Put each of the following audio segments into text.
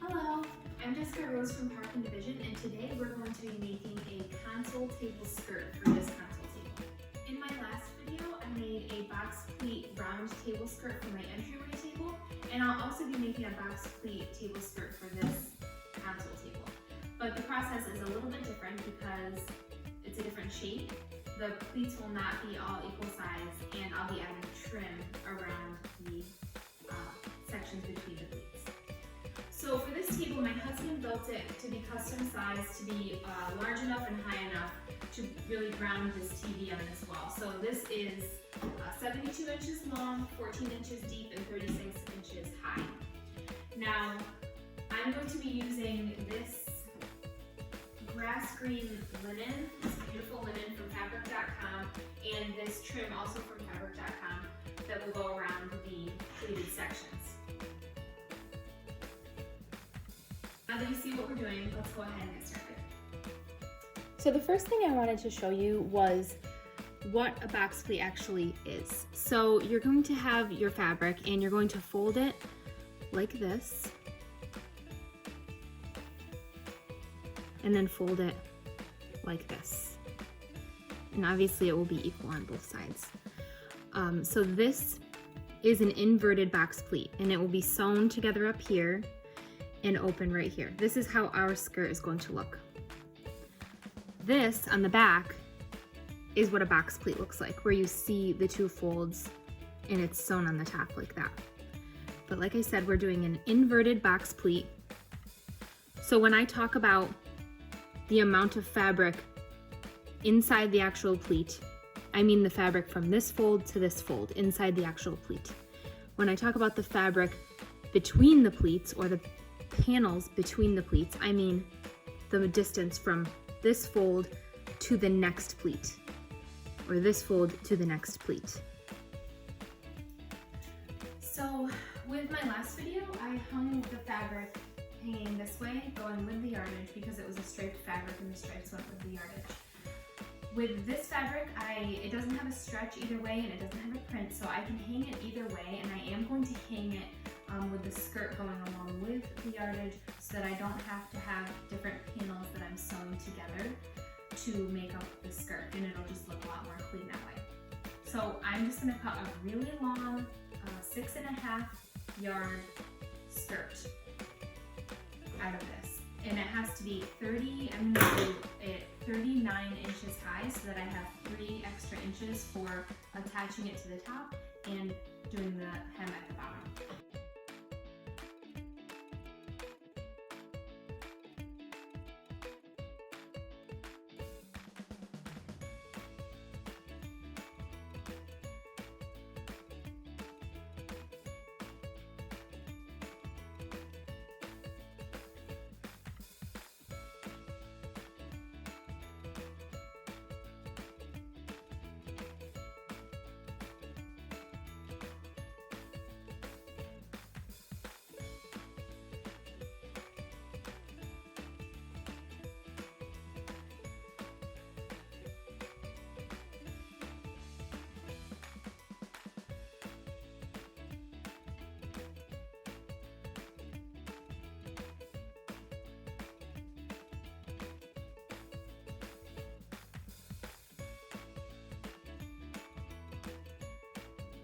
Hello, I'm Jessica Rose from Park and Division, and today we're going to be making a console table skirt for this console table. In my last video, I made a box pleat round table skirt for my entryway table, and I'll also be making a box pleat table skirt for this console table. But the process is a little bit different because it's a different shape. The pleats will not be all equal size, and I'll be adding trim around the sections between the pleats. So for this table, my husband built it to be custom sized, to be large enough and high enough to really ground this TV on this wall. So this is 72 inches long, 14 inches deep, and 36 inches high. Now, I'm going to be using this grass green linen, this beautiful linen from fabric.com, and this trim also from fabric.com that will go around the pleated sections. Now that you see what we're doing, let's go ahead and get started. So the first thing I wanted to show you was what a box pleat actually is. So you're going to have your fabric and you're going to fold it like this, and then fold it like this. And obviously it will be equal on both sides. So this is an inverted box pleat, and it will be sewn together up here and open right here. This is how our skirt is going to look. This on the back is what a box pleat looks like, where you see the two folds and it's sewn on the top like that. But like I said, we're doing an inverted box pleat. So when I talk about the amount of fabric inside the actual pleat, I mean the fabric from this fold to this fold inside the actual pleat. When I talk about the fabric between the pleats, or the panels between the pleats, I mean the distance from this fold to the next pleat, or this fold to the next pleat. So with my last video, I hung the fabric hanging this way, going with the yardage, because it was a striped fabric and the stripes went with the yardage. With this fabric, it doesn't have a stretch either way, and it doesn't have a print, so I can hang it either way, and I am going to hang it with the skirt going along with the yardage, so that I don't have to have different panels that I'm sewing together to make up the skirt, and it'll just look a lot more clean that way. So I'm just going to cut a really long 6.5 yard skirt out of this, and it has to be 39 inches high, so that I have 3 extra inches for attaching it to the top and doing the hem at the bottom.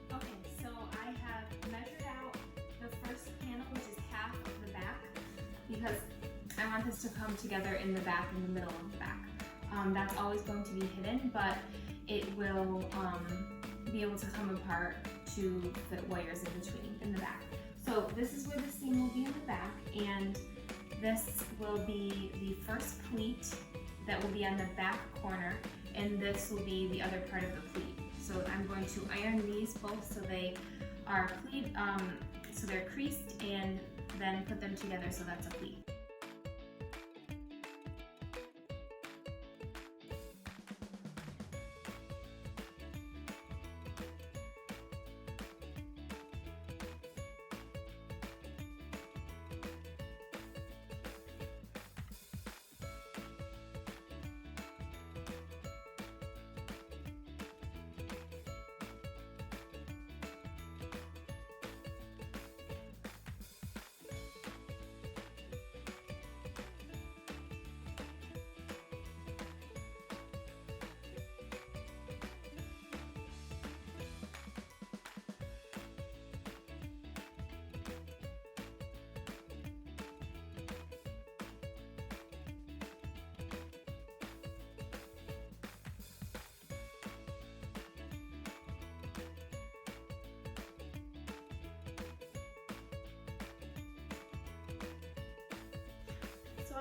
Okay, so I have measured out the first panel, which is half of the back, because I want this to come together in the back, in the middle of the back. That's always going to be hidden, but it will be able to come apart to fit wires in between in the back. So this is where the seam will be in the back, and this will be the first pleat that will be on the back corner, and this will be the other part of the pleat. So I'm going to iron these both so they are pleat, so they're creased, and then put them together so that's a pleat.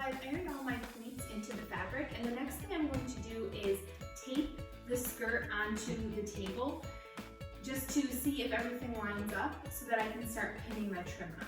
I've ironed all my pleats into the fabric, and the next thing I'm going to do is tape the skirt onto the table just to see if everything lines up so that I can start pinning my trim on.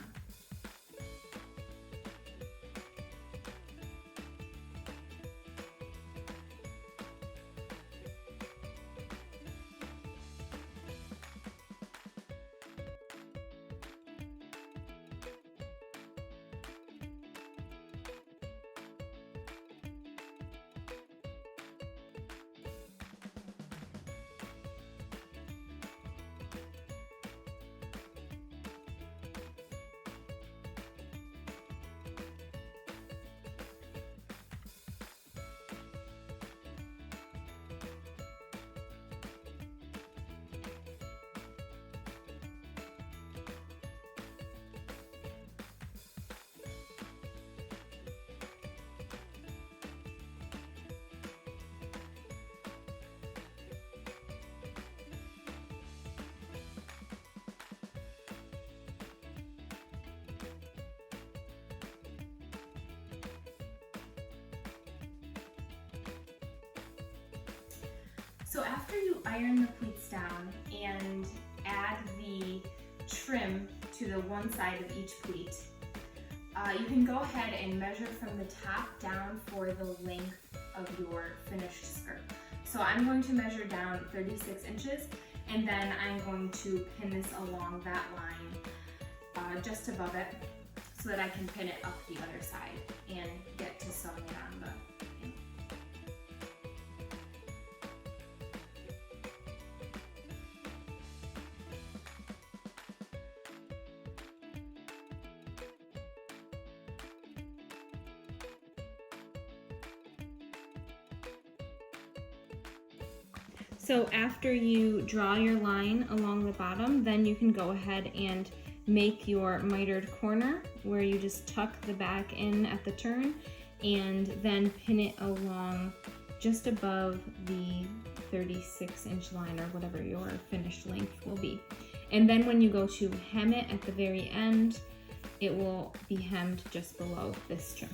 So after you iron the pleats down and add the trim to the one side of each pleat, you can go ahead and measure from the top down for the length of your finished skirt. So I'm going to measure down 36 inches, and then I'm going to pin this along that line just above it so that I can pin it up the other side and get to sewing it on the pin. So after you draw your line along the bottom, then you can go ahead and make your mitered corner where you just tuck the back in at the turn and then pin it along just above the 36-inch line or whatever your finished length will be. And then when you go to hem it at the very end, it will be hemmed just below this trim.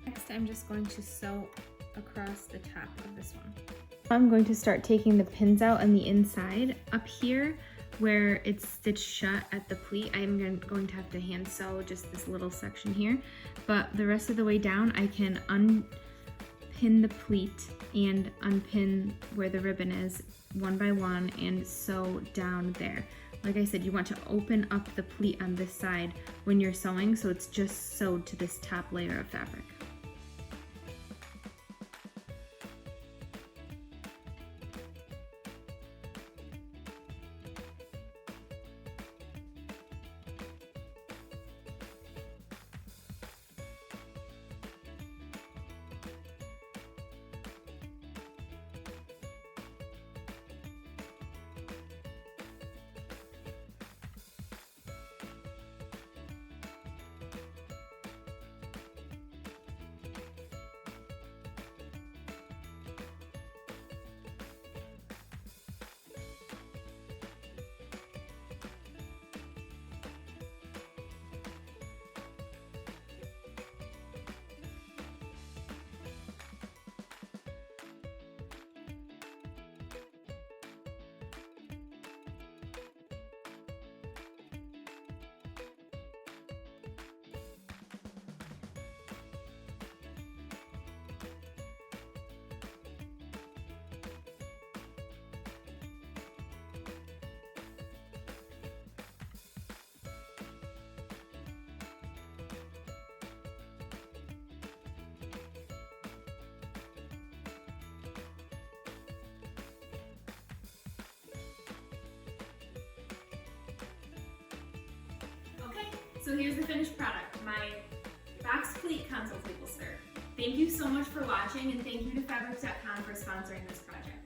Next, I'm just going to sew across the top of this one. I'm going to start taking the pins out on the inside. Up here, where it's stitched shut at the pleat, I'm going to have to hand sew just this little section here. But the rest of the way down, I can unpin the pleat and unpin where the ribbon is one by one and sew down there. Like I said, you want to open up the pleat on this side when you're sewing so it's just sewed to this top layer of fabric. So here's the finished product, my box pleat console table skirt. Thank you so much for watching, and thank you to Fabrics.com for sponsoring this project.